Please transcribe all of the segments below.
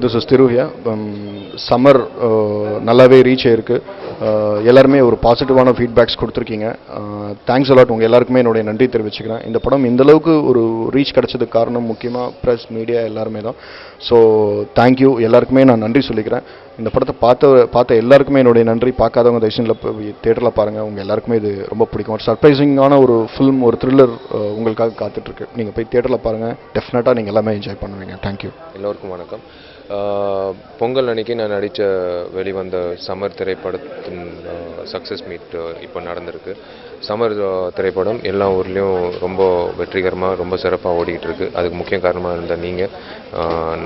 This is Thiru here. Summer நல்லாவே reach ஆயிருக்கு. எல்லாருமே ஒரு பாசிட்டிவான ஃபீட்பேக்ஸ் கொடுத்துருக்கீங்க. Thanks a lot. உங்கள் எல்லாருக்குமே என்னுடைய நன்றி தெரிவிச்சுக்கிறேன். இந்த படம் இந்தளவுக்கு ஒரு ரீச் கிடச்சதுக்கு காரணம் முக்கியமாக ப்ரெஸ், மீடியா எல்லாருமே தான். ஸோ தேங்க்யூ எல்லாருக்குமே நான் நன்றி சொல்லிக்கிறேன். இந்த படத்தை பார்த்த எல்லாருக்குமே என்னுடைய நன்றி. பார்க்காதவங்க தயவுசெய்து தேட்டரில் பாருங்கள். உங்கள் எல்லாருக்குமே இது ரொம்ப பிடிக்கும். ஒரு சர்ப்ரைசிங்கான ஒரு ஃபிலிம், ஒரு த்ரில்லர் உங்களுக்காக காத்துட்ருக்கு. நீங்கள் போய் தேட்டரில் பாருங்கள். டெஃபினட்டாக நீங்கள் எல்லாமே என்ஜாய் பண்ணுவீங்க. தேங்க்யூ. எல்லோருக்கும் வணக்கம். பொங்கல் அன்னைக்கு நான் நடித்த வெளிவந்த சமர் திரைப்படத்தின் சக்ஸஸ் மீட் இப்போ நடந்திருக்கு. சமர் திரைப்படம் எல்லா ஊர்லேயும் ரொம்ப வெற்றிகரமாக ரொம்ப சிறப்பாக ஓடிக்கிட்டு இருக்கு. அதுக்கு முக்கிய காரணமாக இருந்த நீங்கள்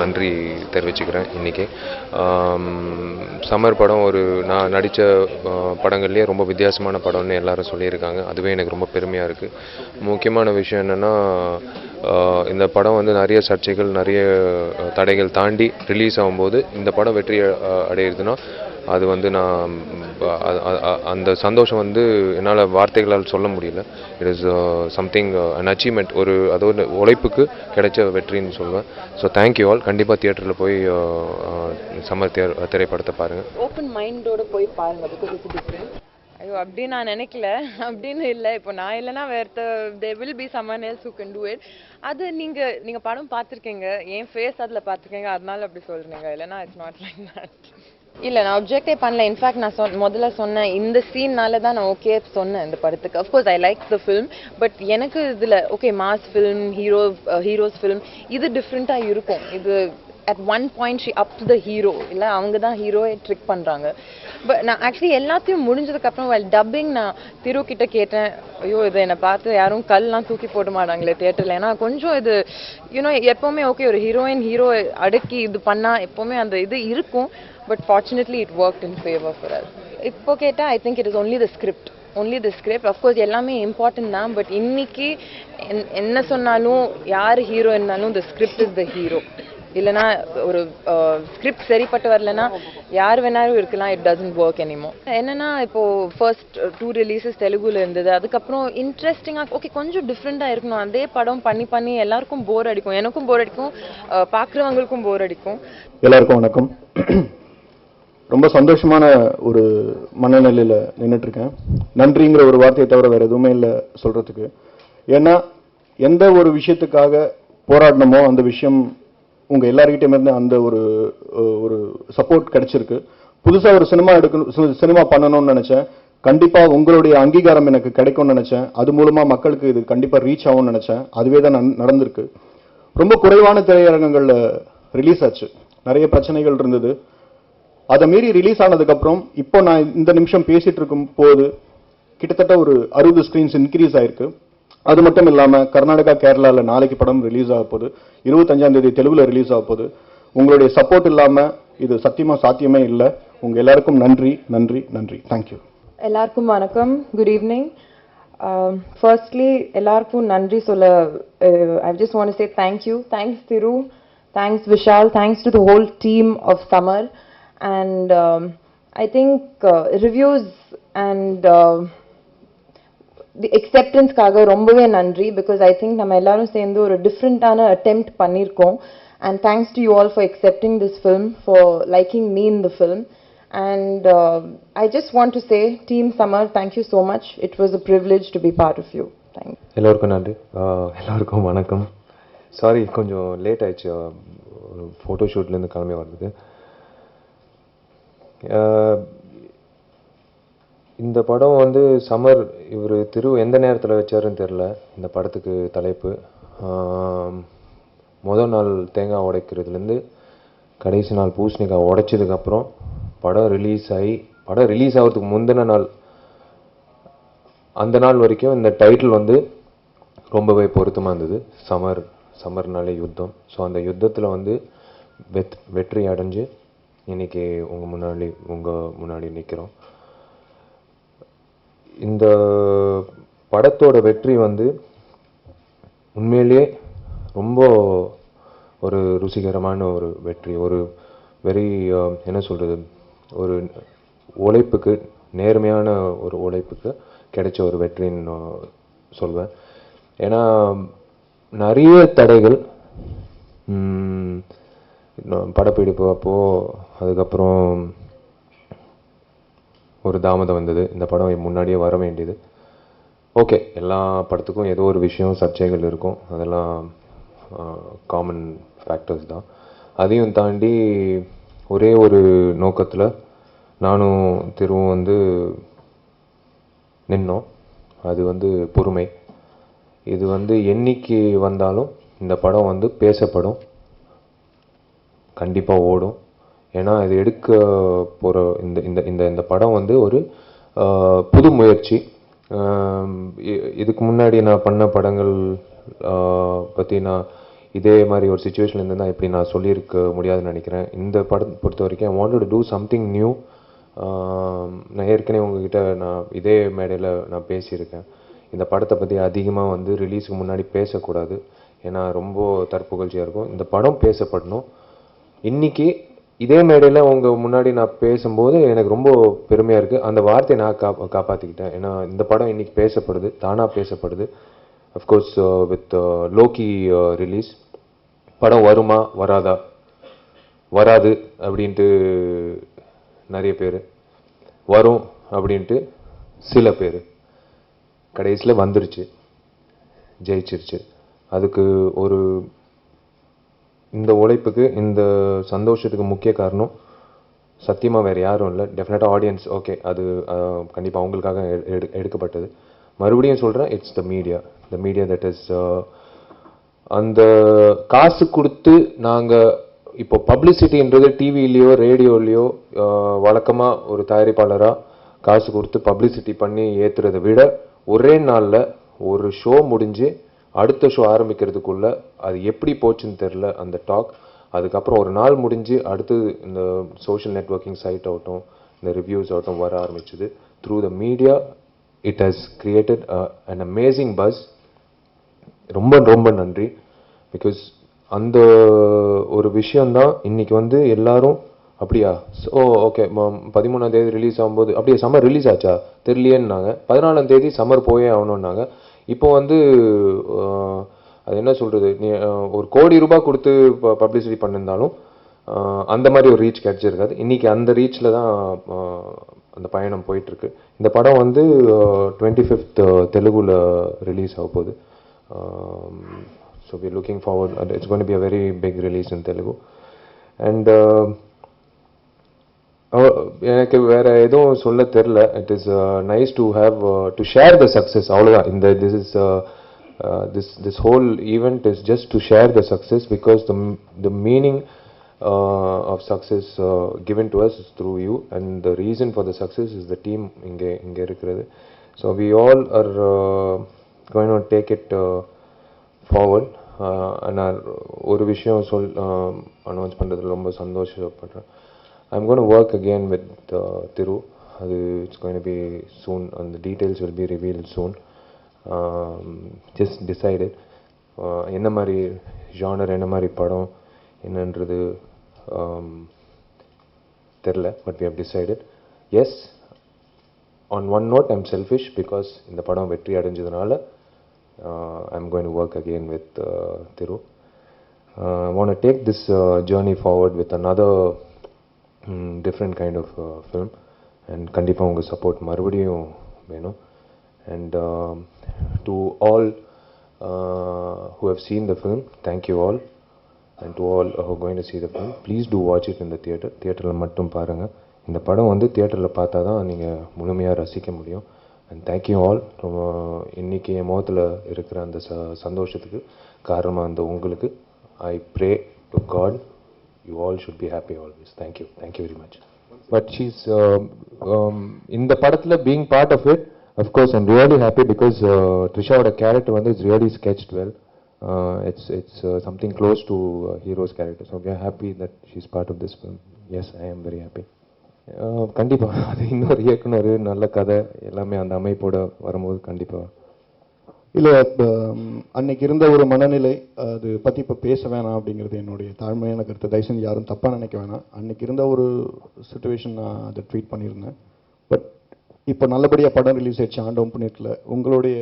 நன்றி தெரிவிச்சுக்கிறேன். இன்றைக்கி சமர் படம் நான் நடித்த படங்கள்லேயே ரொம்ப வித்தியாசமான படம்னு எல்லாரும் சொல்லியிருக்காங்க. அதுவே எனக்கு ரொம்ப பெருமையாக இருக்குது. முக்கியமான விஷயம் என்னென்னா, இந்த படம் நிறைய சர்ச்சைகள், நிறைய தடைகள் தாண்டி ரிலீஸ் ஆகும்போது இந்த படம் வெற்றி அடையிறதுன்னா அது நான் அந்த சந்தோஷம் என்னால் வார்த்தைகளால் சொல்ல முடியல. It is something an achievement. அதோட உழைப்புக்கு கிடைச்ச வெற்றின்னு சொல்லுவேன். So thank you all. கண்டிப்பாக தியேட்டரில் போய் சம்மர் திரைப்படத்தை பாருங்கள். ஓப்பன் மைண்டோட போய் பாருங்கள். ஐயோ அப்படி நான் நினைக்கல. அப்படின்னு இல்லை. இப்போ நான் இல்லைனா there will be someone else who can do it. அது நீங்கள் படம் பார்த்துருக்கீங்க, என் ஃபேஸ் அதில் பார்த்துருக்கீங்க, அதனால அப்படி சொல்கிறீங்க. இல்லைனா இட்ஸ் நாட் லைக் தட். இல்லை, நான் அப்ஜெக்டே பண்ணல. இன்ஃபேக்ட் நான் முதல்ல சொன்னேன், இந்த சீன்னால தான் நான் ஓகே சொன்னேன் இந்த படத்துக்கு. Of course I like the film. But எனக்கு இதில் okay mass film, heroes film இது டிஃப்ரெண்ட்டாக இருக்கும். இது at one point she up to the hero. இல்லை, அவங்க தான் ஹீரோவை ட்ரிக் பண்ணுறாங்க. பட் நான் ஆக்சுவலி எல்லாத்தையும் முடிஞ்சதுக்கப்புறம் டப்பிங் நான் திரு கிட்ட கேட்டேன், ஐயோ இது என்னை பார்த்து யாரும் கல்லாம் தூக்கி போட மாட்டாங்களே தியேட்டரில். ஏன்னா கொஞ்சம் இது எப்போவுமே ஓகே ஒரு ஹீரோ அடக்கி இது பண்ணால் எப்போவுமே அந்த இது இருக்கும். But fortunately it worked in favour for us. இப்போ கேட்டால் ஐ think it is only the script. Of course எல்லாமே இம்பார்ட்டன்ட் தான். பட் இன்னைக்கு என்ன சொன்னாலும் யார் ஹீரோ என்னாலும் the script is the hero. இல்லைனா ஒரு ஸ்கிரிப்ட் சரிப்பட்டு வரலன்னா யார் வேணாலும் இருக்கலாம். It doesn't work any more. என்னன்னா இப்போது ஃபர்ஸ்ட் 2 ரிலீஸஸ் தெலுங்குல இருந்தது. அதுக்கப்புறம் இன்ட்ரெஸ்டிங்காக ஓகே கொஞ்சம் டிஃப்ரெண்ட்டாக இருக்கணும். அதே படம் பண்ணி எல்லாருக்கும் போர் அடிக்கும். எனக்கும் போர் அடிக்கும், பார்க்குறவங்களுக்கும் போர் அடிக்கும். எல்லாருக்கும் வணக்கம். ரொம்ப சந்தோஷமான ஒரு மனநிலையில் நின்றுட்டுருக்கேன். நன்றிங்கிற ஒரு வார்த்தையை தவிர வேறு எதுவுமே இல்லை சொல்கிறதுக்கு. ஏன்னா எந்த ஒரு விஷயத்துக்காக போராடணுமோ அந்த விஷயம் உங்கள் எல்லார்கிட்டேருந்து அந்த ஒரு சப்போர்ட் கிடைச்சிருக்கு. புதுசாக ஒரு சினிமா பண்ணணும்னு நினச்சேன். கண்டிப்பாக உங்களுடைய அங்கீகாரம் எனக்கு கிடைக்கும்னு நினச்சேன். அது மூலமாக மக்களுக்கு இது கண்டிப்பாக ரீச் ஆகும்னு நினச்சேன். அதுவே தான் நடந்திருக்கு. ரொம்ப குறைவான திரையரங்கங்களில் ரிலீஸ் ஆச்சு. நிறைய பிரச்சனைகள் இருந்தது. அதை மீறி ரிலீஸ் ஆனதுக்கப்புறம் இப்போ நான் இந்த நிமிஷம் பேசிகிட்டு இருக்கும் போது கிட்டத்தட்ட ஒரு 60 ஸ்க்ரீன்ஸ் இன்க்ரீஸ் ஆயிருக்கு. அது மட்டும் இல்லாமல் கர்நாடகா, கேரளாவில் நாளைக்கு படம் ரிலீஸ் ஆக போகுது. 25ஆம் தேதி தெலுங்குல ரிலீஸ் ஆக போகுது. உங்களுடைய சப்போர்ட் இல்லாமல் இது சத்தியமாக சாத்தியமே இல்லை. உங்கள் எல்லாருக்கும் நன்றி. தேங்க்யூ. எல்லாருக்கும் வணக்கம். Good evening. ஃபர்ஸ்ட்லி எல்லாருக்கும் நன்றி சொல்ல I just want to say thank you. Thanks Thiru, thanks Vishal, thanks to the whole team of Samar. And I think reviews and the எக்ஸெப்டன்ஸ்க்காக ரொம்பவே நன்றி. பிகாஸ் ஐ திங்க் நம்ம எல்லாரும் சேர்ந்து ஒரு டிஃப்ரெண்ட்டான அட்டெம்ப்ட் பண்ணியிருக்கோம். And thanks to you all for accepting this film, for liking me in the film. And I just want to say, Team Summer, thank you so much. It was a privilege to be part of you. Thank you. எல்லோருக்கும் நன்றி. எல்லோருக்கும் வணக்கம். Sorry கொஞ்சம் late ஆயிடுச்சு photo ஷூட்லேருந்து கிளம்பி வர்றதுக்கு. இந்த படம் சம்மர் இவர் திரு எந்த நேரத்தில் வச்சாருன்னு தெரில. இந்த படத்துக்கு தலைப்பு முதல் நாள் தேங்காய் உடைக்கிறதுலேருந்து கடைசி நாள் பூசணிக்காய் உடைச்சதுக்கப்புறம் படம் ரிலீஸ் ஆகிறதுக்கு முந்தின நாள், அந்த நாள் வரைக்கும் இந்த டைட்டில் ரொம்பவே பொருத்தமாக இருந்தது. சம்மர்னாலே யுத்தம். ஸோ அந்த யுத்தத்தில் வெற்றி அடைஞ்சு இன்றைக்கி உங்கள் முன்னாடி நிற்கிறோம். இந்த படத்தோட வெற்றி உண்மையிலேயே ரொம்ப ஒரு ருசிகரமான ஒரு வெற்றி. ஒரு வெரி என்ன சொல்கிறது, ஒரு உழைப்புக்கு, நேர்மையான ஒரு உழைப்புக்கு கிடைச்ச ஒரு வெற்றின்னு சொல்வேன். ஏன்னா நிறைய தடைகள், படப்பிடிப்பு அப்போது அதுக்கப்புறம் ஒரு தாமதம் வந்தது. இந்த படம் முன்னாடியே வர வேண்டியது. ஓகே, எல்லா படத்துக்கும் ஏதோ ஒரு விஷயம் சர்ச்சைகள் இருக்கும், அதெல்லாம் காமன் ஃபேக்டர்ஸ் தான். அதையும் தாண்டி ஒரே ஒரு நோக்கத்தில் நானும் திருவும் வந்து நின்னோம். அது வந்து பொறுமை. இது வந்து என்னைக்கு வந்தாலும் இந்த படம் வந்து பேசப்படும், கண்டிப்பாக ஓடும். ஏன்னா இது எடுக்க போகிற இந்த இந்த இந்த இந்த படம் வந்து ஒரு புது முயற்சி. இதுக்கு முன்னாடி நான் பண்ண படங்கள் பற்றி நான் இதே மாதிரி ஒரு சுச்சுவேஷனில் இருந்தேன்னா இப்படி நான் சொல்லியிருக்க முடியாதுன்னு நினைக்கிறேன். இந்த படம் பொறுத்த வரைக்கும் ஐ want to do something new. நான் ஏற்கனவே உங்ககிட்ட நான் இதே மேடையில் நான் பேசியிருக்கேன், இந்த படத்தை பற்றி அதிகமாக வந்து ரிலீஸுக்கு முன்னாடி பேசக்கூடாது, ஏன்னா ரொம்ப தற்புகழ்ச்சியாக இருக்கும். இந்த படம் பேசப்படணும். இன்னைக்கு இதே மேடையில் உங்கள் முன்னாடி நான் பேசும்போது எனக்கு ரொம்ப பெருமையாக இருக்குது. அந்த வார்த்தையை நான் காப்பாற்றிக்கிட்டேன். ஏன்னா இந்த படம் இன்னைக்கு பேசப்படுது, தானாக பேசப்படுது. Of course with Loki release. படம் வருமா வராதா, வராது அப்படின்ட்டு நிறைய பேர், வரும் அப்படின்ட்டு சில பேர், கடைசியில் வந்துருச்சு, ஜெயிச்சிருச்சு. அதுக்கு ஒரு இந்த உழைப்புக்கு இந்த சந்தோஷத்துக்கு முக்கிய காரணம் சத்தியமாக வேறு யாரும் இல்லை, டெஃபினட்டாக ஆடியன்ஸ். ஓகே, அது கண்டிப்பாக அவங்களுக்காக எடுக்கப்பட்டது. மறுபடியும் சொல்கிறேன், it's the media that is. அந்த காசு கொடுத்து நாங்கள் இப்போ பப்ளிசிட்டின்றது டிவிலேயோ ரேடியோலேயோ வழக்கமாக ஒரு தயாரிப்பாளராக காசு கொடுத்து பப்ளிசிட்டி பண்ணி ஏற்றுறதை விட ஒரே நாளில் ஒரு ஷோ முடிஞ்சு அடுத்த ஷோ ஆரம்பிக்கிறதுக்குள்ள அது எப்படி போச்சுன்னு தெரில அந்த டாக். அதுக்கப்புறம் ஒரு நாள் முடிஞ்சு அடுத்து இந்த சோஷியல் நெட்வொர்க்கிங் சைட் ஆகட்டும், இந்த ரிவ்யூஸ் ஆகட்டும் வர ஆரம்பிச்சுது. Through the media it has created an amazing bus. ரொம்ப ரொம்ப நன்றி. பிகாஸ் அந்த ஒரு விஷயந்தான் இன்னைக்கு வந்து எல்லாரும் அப்படியா ஓகே 13ஆம் தேதி ரிலீஸ் ஆகும்போது அப்படியே சம்மர் ரிலீஸ் ஆச்சா தெரியலையேன்னாங்க. 14ஆம் தேதி சம்மர் போயே ஆகணும்னாங்க. இப்போ வந்து அது என்ன சொல்கிறது, நீ ஒரு கோடி ரூபாய் கொடுத்து பப்ளிசிட்டி பண்ணியிருந்தாலும் அந்த மாதிரி ஒரு ரீச் கிடைச்சிருக்காது. இன்றைக்கி அந்த ரீச்சில் தான் அந்த பயணம் போயிட்டுருக்கு. இந்த படம் வந்து 25th தெலுங்குல ரிலீஸ் ஆக போகுது. So we're looking forward, and it's going to be a very big release in Telugu. And எனக்கு வேற எதுவும் சொல்ல தெரியல. It is nice to have to share the success, அவ்வளோதான். இந்த this whole event is just to share the success, because the meaning of success given to us is through you, and the reason for the success is the team இங்கே இருக்கிறது. So we all are going to take it forward. நான் ஒரு விஷயம் announce பண்ணுறதுல ரொம்ப சந்தோஷப்படுறேன். I'm going to work again with Thiru. It's going to be soon, and the details will be revealed soon. Just decided என்ன மாதிரி genre, என்ன மாதிரி படம் என்னன்றது தெரில, but we have decided. Yes, on one note I'm selfish, because இந்த படம் வெற்றி அடைஞ்சதுனால I'm going to work again with Thiru. I want to take this journey forward with another different kind of film, and கண்டிப்பாக உங்கள் support மறுபடியும் வேணும். And to all who have seen the film, thank you all. And to all who are going to see the film, please do watch it in the theater. தியேட்டரில் மட்டும் பாருங்கள். இந்த படம் வந்து தியேட்டரில் பார்த்தா தான் நீங்கள் முழுமையாக ரசிக்க முடியும். And thank you all. இன்றைக்கி என் முகத்தில் இருக்கிற அந்த சந்தோஷத்துக்கு காரணமாக அந்த உங்களுக்கு I pray to god you all should be happy always. Thank you very much. But she's இந்த படத்தில் being part of it, of course I'm really happy, because த்ரிஷாவோட கேரக்டர் வந்து it's really sketched well. It's something close to hero's character. So we are happy that she's part of this film. Yes, I am very happy. கண்டிப்பாக அது இன்னொரு இயக்குனர், நல்ல கதை எல்லாமே அந்த அமைப்போட வரும்போது கண்டிப்பாக இல்லை. அன்னைக்கு இருந்த ஒரு மனநிலை அது பற்றி இப்போ பேச வேணாம் அப்படிங்கிறது என்னுடைய தாழ்மையான கருத்து. தயவு செஞ்சு யாரும் தப்பாக நினைக்க வேணாம். அன்னைக்கு இருந்த ஒரு சுச்சுவேஷன் நான் அதை ட்வீட் பண்ணியிருந்தேன். பட் இப்போ நல்லபடியாக படம் ரிலீஸ் ஆயிடுச்சு ஆண்டவன் புண்ணியத்தில். உங்களுடைய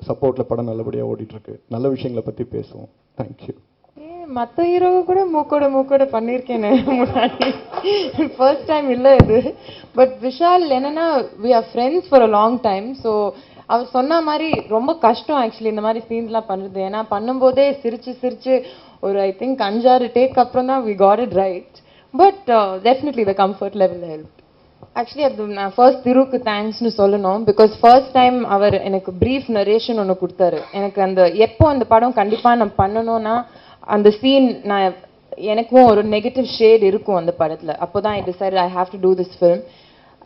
சப்போர்ட்டில் படம் நல்லபடியாக ஓடிட்டுருக்கு. நல்ல விஷயங்களை பற்றி பேசுவோம். தேங்க்யூ. மற்ற ஹீரோ கூட மூக்கோட பண்ணியிருக்கேன்னு முன்னாடி ஃபர்ஸ்ட் டைம் இல்லை இது. பட் விஷால் என்னன்னா we are friends for a long time. So அவர் சொன்ன மாதிரி ரொம்ப கஷ்டம் ஆக்சுவலி இந்த மாதிரி சீன்ஸ்லாம் பண்ணுறது. ஏன்னா பண்ணும்போதே சிரிச்சு ஒரு ஐ திங்க் 5-6 டேக் அப்புறம் தான் we got it right. But definitely the comfort level help. Actually அது நான் ஃபர்ஸ்ட் திருவுக்கு தேங்க்ஸ்னு சொல்லணும். பிகாஸ் ஃபர்ஸ்ட் டைம் அவர் எனக்கு ப்ரீஃப் நரேஷன் ஒன்று கொடுத்தாரு. எனக்கு அந்த எப்போ அந்த படம் கண்டிப்பாக நான் பண்ணணும்னா அந்த சீன் நான் எனக்கும் ஒரு நெகட்டிவ் ஷேட் இருக்கும் அந்த படத்தில். அப்போ தான் ஐ decide I have to do this film.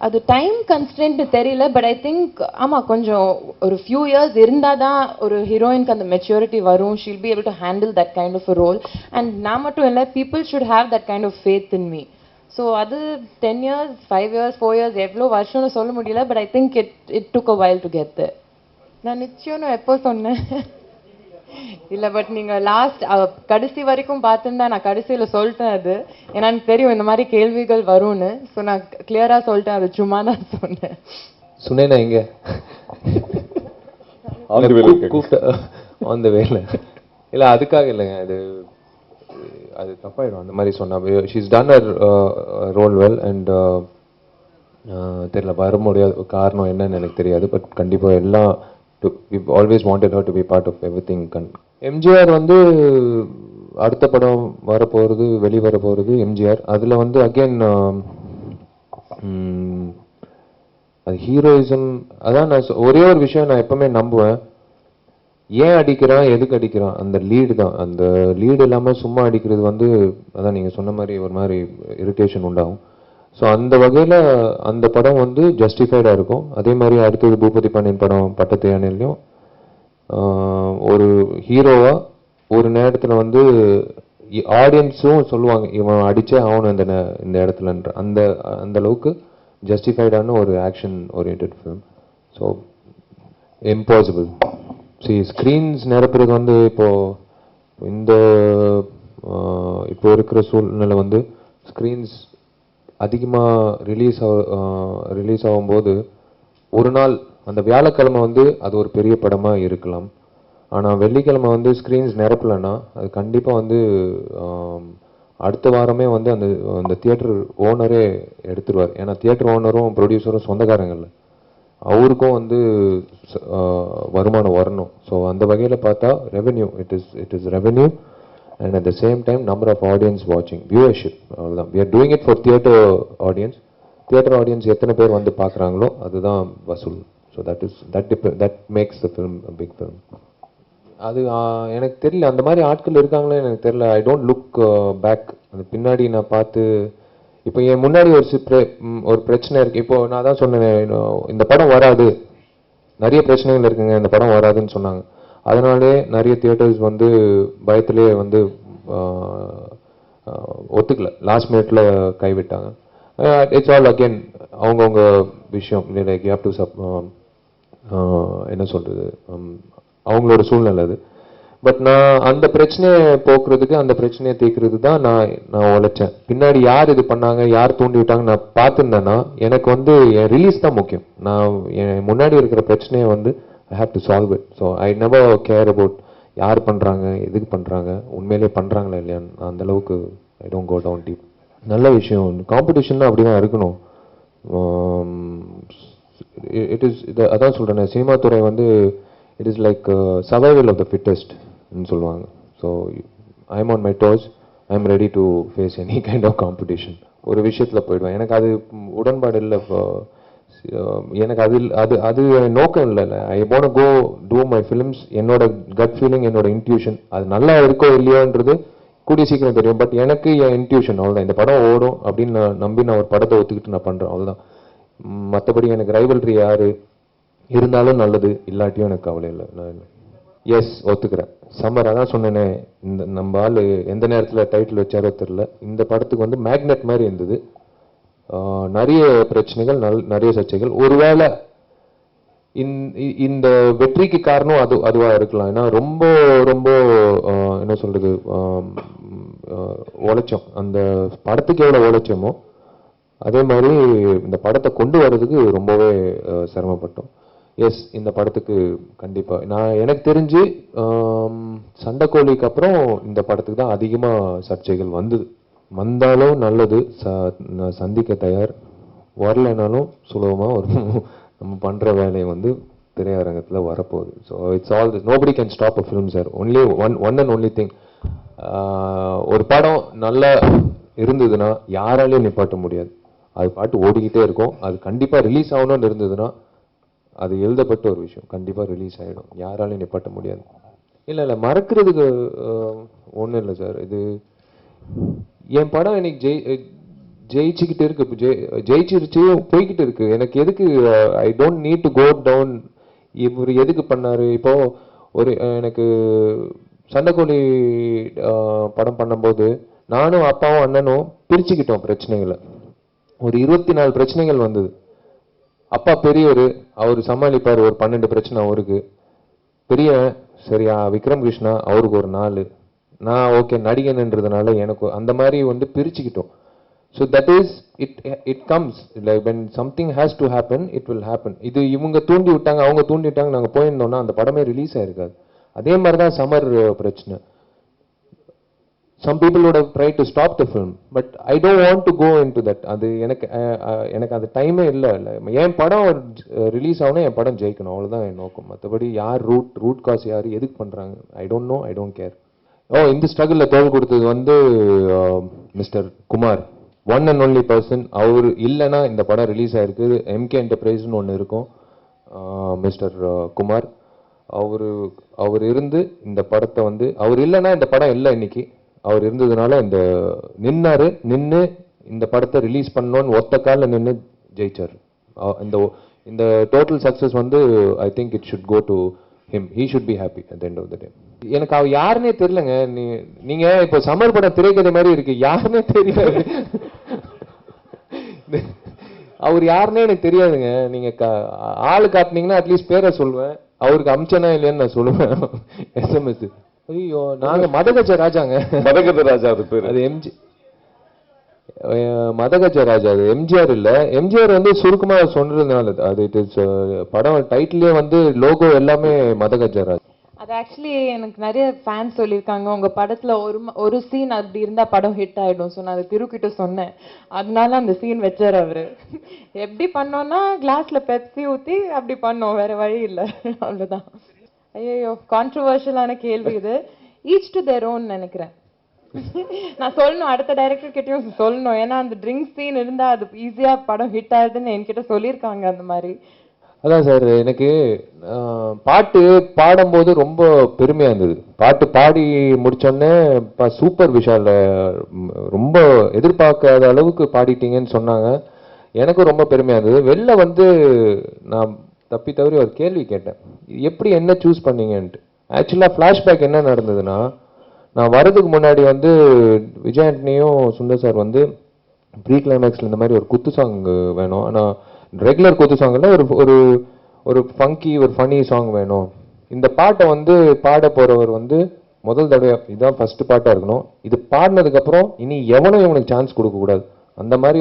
அது டைம் கன்ஸ்டன்ட் தெரியல. பட் ஐ திங்க் ஆமாம் கொஞ்சம் ஒரு ஃபியூ இயர்ஸ் இருந்தால் தான் ஒரு ஹீரோயினுக்கு அந்த மெச்சூரிட்டி வரும். She'll be able to handle that kind of a role. And நான் மட்டும் இல்லை, people should have that kind of faith in me. So அது 10 years 5 years 4 years எவ்வளோ வருஷம்னு சொல்ல முடியல. But I think it took a while to get there. நான் நிச்சயம்னு எப்போ சொன்னேன் இல்லை. பட் நீங்கள் லாஸ்ட் கடைசி வரைக்கும் பார்த்துருந்தா நான் கடைசியில் சொல்லிட்டேன் அது. ஏன்னா எனக்கு தெரியும் இந்த மாதிரி கேள்விகள் வரும்னு. ஸோ நான் கிளியராக சொல்லிட்டேன், அது சும்மா தான் சொன்னேன். சுனேனா எங்க கூப்பிட்ட ஆன் த வேல இல்லை, அதுக்காக இல்லைங்க. அது தப்பாயிடும் அந்த மாதிரி சொன்னா. She's done her role well. And தெரியல வர முடியாது காரணம் என்னன்னு எனக்கு தெரியாது. பட் கண்டிப்பாக எல்லாம் we've always wanted her to be part of everything. MGR வந்து அடுத்த படம் வரப்போகிறது, வெளிவர போகிறது எம்ஜிஆர். அதில் வந்து அகெயின் அது ஹீரோயிசம். அதான் நான் ஒரே ஒரு விஷயம் நான் எப்பவுமே நம்புவேன், ஏன் அடிக்கிறான் எதுக்கு அடிக்கிறான், அந்த லீடு தான். அந்த லீடு இல்லாமல் சும்மா அடிக்கிறது வந்து அதான் நீங்கள் சொன்ன மாதிரி ஒரு மாதிரி இரிட்டேஷன் உண்டாகும். ஸோ அந்த வகையில் அந்த படம் வந்து ஜஸ்டிஃபைடாக இருக்கும். அதே மாதிரி அடுத்தது பூபதி பாண்டியன் படம் பட்டத்து யானையிலையும் ஒரு ஹீரோவாக ஒரு நேரத்தில் வந்து ஆடியன்ஸும் சொல்லுவாங்க இவன் அடித்தே ஆகணும் இந்த இடத்துலன்ற அந்த அந்த அளவுக்கு ஜஸ்டிஃபைடான ஒரு action oriented film. So impossible. Screens நிரப்புறது வந்து இப்போ இருக்கிற சூழ்நிலை வந்து ஸ்க்ரீன்ஸ் அதிகமாக ரிலீஸ் ஆகும்போது ஒரு நாள் அந்த வியாழக்கிழமை வந்து அது ஒரு பெரிய படமாக இருக்கலாம். ஆனால் வெள்ளிக்கிழமை வந்து ஸ்க்ரீன்ஸ் நிரப்பலைன்னா அது கண்டிப்பாக வந்து அடுத்த வாரமே வந்து அந்த தியேட்டர் ஓனரே எடுத்துருவார். ஏன்னா தியேட்டர் ஓனரும் ப்ரொடியூசரும் சொந்தக்காரங்க இல்லை, அவருக்கும் வந்து வருமானம் வரணும். ஸோ அந்த வகையில் பார்த்தா revenue, it is revenue and at the same time number of audience watching, viewership. We are doing it for theater audience. Theater audience எத்தனை பேர் வந்து பார்க்குறாங்களோ அதுதான் வசூல். So that makes the film a big film. அது எனக்கு தெரியல, அந்த மாதிரி ஆட்கள் இருக்காங்களே எனக்கு தெரியல. I don't look back. அந்த பின்னாடி நான் பார்த்து இப்போ என் முன்னாடி ஒரு பிரச்சனை இருக்கு. இப்போ நான் தான் சொன்னேன் இந்த படம் வராது, நிறைய பிரச்சனைகள் இருக்குங்க, இந்த படம் வராதுன்னு சொன்னாங்க. அதனாலே நிறைய தியேட்டர்ஸ் வந்து பயத்திலே வந்து ஒத்துக்கல, லாஸ்ட் மினிட்ல கைவிட்டாங்க. இட்ஸ் ஆல் அகெயின் அவங்கவுங்க விஷயம். லைக் யூ ஹேவ் டு என்ன சொல்றது, அவங்களோட சூழ்நிலை அது. பட் நான் அந்த பிரச்சனையை போக்குறதுக்கு, அந்த பிரச்சனையை தீர்க்கிறது தான் நான் உழைச்சேன். பின்னாடி யார் இது பண்ணாங்க, யார் தூண்டி விட்டாங்க நான் பார்த்துருந்தேன்னா எனக்கு வந்து என் ரிலீஸ் தான் முக்கியம். நான் என் முன்னாடி இருக்கிற பிரச்சனையை வந்து I have to solve it. So I never care about யார் பண்ணுறாங்க எதுக்கு பண்ணுறாங்க, உண்மையிலே பண்ணுறாங்களா இல்லையான்னு. அந்த அளவுக்கு I don't go down deep. நல்ல விஷயம், காம்படிஷன் அப்படி தான் இருக்கணும். இட் இஸ் அதான் சொல்கிறேன், சினிமா துறை வந்து it is like survival of the ஃபிட்டஸ்ட்னு சொல்லுவாங்க. So I am on my toes, I am ready to face any kind of competition. ஒரு விஷயத்தில் போயிடுவேன், எனக்கு அது உடன்பாடு இல்லை. எனக்கு அது நோக்கம் இல்லை. I want to go to my films. என்னோட கட் ஃபீலிங், என்னோட இன்ட்யூஷன், அது நல்லா இருக்கோ இல்லையோன்றது கூடிய சீக்கிரம் தெரியும். பட் எனக்கு என் இன்ட்யூஷன் அவ்வளோதான், இந்த படம் ஓடும் அப்படின்னு நான் நம்பி நான் ஒரு படத்தை ஒத்துக்கிட்டு நான் பண்ணுறேன், அவ்வளோதான். மற்றபடி எனக்கு ரைவல்ரி யார் இருந்தாலும் நல்லது, இல்லாட்டியும் எனக்கு கவலை இல்லை. நான் எஸ் ஒத்துக்கிறேன். சம்மர் அதான் சொன்னேனே, இந்த நம்ம ஆள் எந்த நேரத்தில் டைட்டில் வச்சாரோ தெரில, இந்த படத்துக்கு வந்து மேக்னெட் மாதிரி இருந்தது. நிறைய பிரச்சனைகள், நிறைய சர்ச்சைகள். ஒருவேளை இந்த வெற்றிக்கு காரணம் அதுவாக இருக்கலாம். ஏன்னா ரொம்ப ரொம்ப என்ன சொல்றது, உழைச்சோம். அந்த படத்துக்கு எவ்வளோ உழைச்சோமோ அதே மாதிரி இந்த படத்தை கொண்டு வர்றதுக்கு ரொம்பவே சிரமப்பட்டோம். எஸ் இந்த படத்துக்கு கண்டிப்பா நான் எனக்கு தெரிஞ்சு சண்டைக்கோழிக்கு அப்புறம் இந்த படத்துக்கு தான் அதிகமா சர்ச்சைகள் வந்தாலும் நல்லது, நான் சந்திக்க தயார். வரலைனாலும் சுலபமா ஒரு நம்ம பண்ற வேலையை வந்து திரையரங்கத்துல வரப்போகுது. So it's all nobody can stop a film sir. Only one and only thing, ஒரு படம் நல்லா இருந்ததுன்னா யாராலையும் நிப்பாட்ட முடியாது. அது பாட்டு ஓடிக்கிட்டே இருக்கும். அது கண்டிப்பா ரிலீஸ் ஆகணும்னு இருந்ததுன்னா அது எழுதப்பட்ட ஒரு விஷயம், கண்டிப்பா ரிலீஸ் ஆகிடும், யாராலையும் நிப்பாட்ட முடியாது. இல்லை மறக்கிறதுக்கு ஒன்றும் இல்லை சார். இது என் படம் எனக்கு ஜெயிச்சுக்கிட்டு இருக்கு, ஜெயிச்சிருச்சு, போய்கிட்டு இருக்கு. எனக்கு எதுக்கு, I don't need to go down. இவர் எதுக்கு பண்ணாரு இப்போ? ஒரு எனக்கு சண்டைக்கோழி படம் பண்ணும்போது நானும் அப்பாவும் அண்ணனும் பிரிச்சுக்கிட்டோம் பிரச்சனைகளை. ஒரு 24 பிரச்சனைகள் வந்தது. அப்பா பெரியவர், அவர் சமாளிப்பார். ஒரு 12 பிரச்சனை அவருக்கு. பெரியவன் சரியா விக்ரம் கிருஷ்ணா, அவருக்கு ஒரு 4. நான் ஓகே நடிகன்ன்றதுனால எனக்கு அந்த மாதிரி வந்து பிரிச்சுக்கிட்டோம். So that is it comes like when something has to happen, it will happen. இது இவங்க தூண்டி விட்டாங்க, அவங்க தூண்டி விட்டாங்க, நாங்கள் போயிருந்தோம்னா அந்த படமே ரிலீஸ் ஆயிருக்காது. அதே மாதிரி தான் சமர் பிரச்சனை. Some people would have tried to stop the film, but I don't want to go into that. அது எனக்கு அது டைமே இல்லை. என் படம் ரிலீஸ் ஆகணும், என் படம் ஜெயிக்கணும், அவ்வளோதான் என் நோக்கம். மற்றபடி யார் ரூட் காசு யார் எதுக்கு பண்ணுறாங்க, I don't know, I don't care. இந்த ஸ்ட்ரகிளில் தோல் கொடுத்தது வந்து mister Kumar, one and only person. அவர் இல்லைன்னா இந்த படம் ரிலீஸ் ஆயிருக்கு. எம்கே என்டர்பிரைஸ்னு ஒன்று இருக்கும், மிஸ்டர் குமார். அவர் இருந்து இந்த படத்தை வந்து, அவர் இல்லைன்னா இந்த படம் இல்லை இன்னைக்கு. அவர் இருந்ததுனால நின்று இந்த படத்தை ரிலீஸ் பண்ணணும்னு ஒத்த காலில் நின்று ஜெயிச்சார். இந்த டோட்டல் சக்சஸ் வந்து I think it should go to him. He should be happy at the end of the day. எனக்கு அவர் யாருன்னே தெரியலங்க. நீங்க இப்போ சமர் படம் திரைக்கதை மாதிரி இருக்கு, யாருன்னே தெரியாது. அவர் யாருன்னே எனக்கு தெரியாதுங்க. நீங்க ஆளு காட்டினீங்கன்னா அட்லீஸ்ட் பேரை சொல்லுவேன், அவருக்கு அமிச்சனா இல்லையான்னு நான் சொல்லுவேன். SMS. ஐயோ, நாங்க மதகஜ ராஜாங்க. மதகஜ ராஜா அது பேர். அது மதகஜ ராஜா, அது எம்ஜிஆர் இல்ல. எம்ஜிஆர் வந்து சுருக்கமா சொன்னதுனால அது இட் இஸ் படம் டைட்டிலே வந்து லோகோ எல்லாமே மதகஜ ராஜா. அது ஆக்சுவலி எனக்கு நிறைய ஃபேன்ஸ் சொல்லியிருக்காங்க, உங்க படத்துல ஒரு சீன் அப்படி இருந்தா படம் ஹிட் ஆயிடும். ஸோ நான் அதை திருக்கிட்ட சொன்னேன், அதனால அந்த சீன் வச்சார் அவரு. எப்படி பண்ணோம்னா கிளாஸ்ல பெப்சி ஊத்தி அப்படி பண்ணோம், வேற வழி இல்லை, அவ்வளவுதான். ஐயோ, கான்ட்ரவர்ஷியலான கேள்வி இது. ஈச் டு தேர் ஓன் நினைக்கிறேன். நான் சொல்லணும், அடுத்த டைரக்டர் கிட்டயும் சொல்லணும். ஏன்னா அந்த ட்ரிங்க் சீன் இருந்தா அது ஈஸியா படம் ஹிட் ஆகுதுன்னு என்கிட்ட சொல்லியிருக்காங்க. அந்த மாதிரி அதான் சார், எனக்கு பாட்டு பாடும்போது ரொம்ப பெருமையா இருந்தது. பாட்டு பாடி முடிச்சோடனே சூப்பர் விஷால ரொம்ப எதிர்பார்க்காத அளவுக்கு பாடிட்டீங்கன்னு சொன்னாங்க. எனக்கும் ரொம்ப பெருமையா இருந்தது. வெளில வந்து நான் தப்பி தவறி ஒரு கேள்வி கேட்டேன், எப்படி என்ன சூஸ் பண்ணீங்கன்ட்டு. ஆக்சுவலாக ஃப்ளாஷ்பேக் என்ன நடந்ததுன்னா, நான் வரதுக்கு முன்னாடி வந்து விஜய் ஆண்டனியும் சுந்தர் சார் வந்து ப்ரீ கிளைமேக்ஸில் இந்த மாதிரி ஒரு குத்து சாங் வேணும், ஆனால் ரெகுலர் குத்து சாங்கில் ஒரு ஃபங்கி ஒரு ஃபனி சாங் வேணும். இந்த பாட்டை வந்து பாட போகிறவர் வந்து முதல் தடவை இதுதான் ஃபர்ஸ்ட் பாட்டாக இருக்கணும். இது பாடினதுக்கப்புறம் இனி எவனும் இவனுக்கு சான்ஸ் கொடுக்கக்கூடாது, அந்த மாதிரி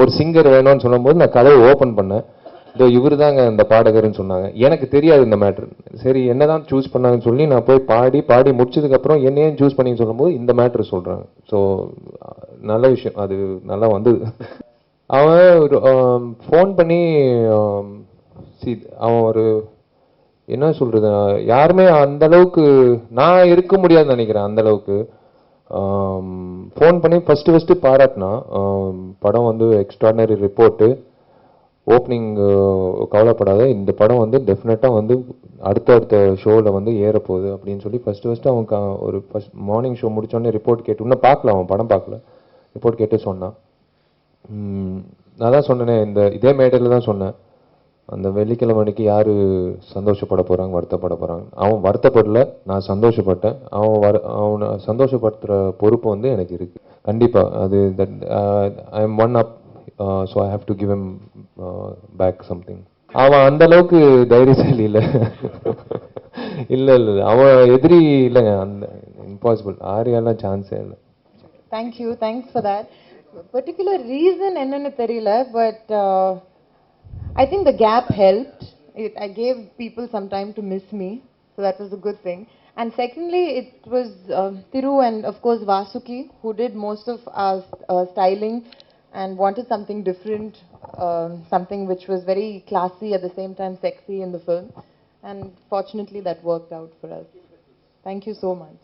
ஒரு சிங்கர் வேணும்னு சொல்லும்போது நான் கதையை ஓப்பன் பண்ணேன். இதோ இவர் தாங்க இந்த பாடகர்னு சொன்னாங்க. எனக்கு தெரியாது இந்த மேட்ரு. சரி என்னதான் சூஸ் பண்ணாங்கன்னு சொல்லி நான் போய் பாடி முடிச்சதுக்கப்புறம் என்னையும் சூஸ் பண்ணி சொல்லும்போது இந்த மேட்ரு சொல்கிறாங்க. ஸோ நல்ல விஷயம், அது நல்லா வந்தது. அவன் ஃபோன் பண்ணி அவன் ஒரு என்ன சொல்றது, யாருமே அந்த அளவுக்கு நான் இருக்க முடியாதுன்னு நினைக்கிறேன். அந்த அளவுக்கு ஃபோன் பண்ணி ஃபர்ஸ்ட் பாராட்டினா, படம் வந்து எக்ஸ்ட்ராடனரி ரிப்போர்ட்டு, ஓப்பனிங் கவலைப்படாத, இந்த படம் வந்து டெஃபினட்டாக வந்து அடுத்த ஷோவில் வந்து ஏறப்போகுது அப்படின்னு சொல்லி ஃபர்ஸ்ட் அவன் ஒரு மார்னிங் ஷோ முடிச்சோடனே ரிப்போர்ட் கேட்டு, இன்னும் பார்க்கல, அவன் படம் பார்க்கல, ரிப்போர்ட் கேட்டு சொன்னான். நான் தான் சொன்னேனே, இதே மேடையில் தான் சொன்னேன், அந்த வெள்ளிக்கிழமைக்கு யார் சந்தோஷப்பட போகிறாங்க வருத்தப்பட போகிறாங்க. அவன் வருத்தப்படல, நான் சந்தோஷப்பட்டேன். அவனை சந்தோஷப்படுத்துகிற பொறுப்பு வந்து எனக்கு இருக்குது கண்டிப்பாக. அது I am one up, so I have to give him back something. அவன் அந்த அளவுக்கு தைரியசாலி இல்லை. இல்லை அவன் எதிரி இல்லைங்க, அந்த இம்பாசிபிள். ஆரியாலாம் சான்ஸே இல்லை. Thank you, thanks for that. Particular reason என்னன்னு தெரியல, but I think the gap helped. I gave people some time to miss me, so that was a good thing. And secondly, it was Thiru and of course Vasuki who did most of our styling and wanted something different, something which was very classy at the same time sexy in the film. And fortunately, that worked out for us. Thank you so much.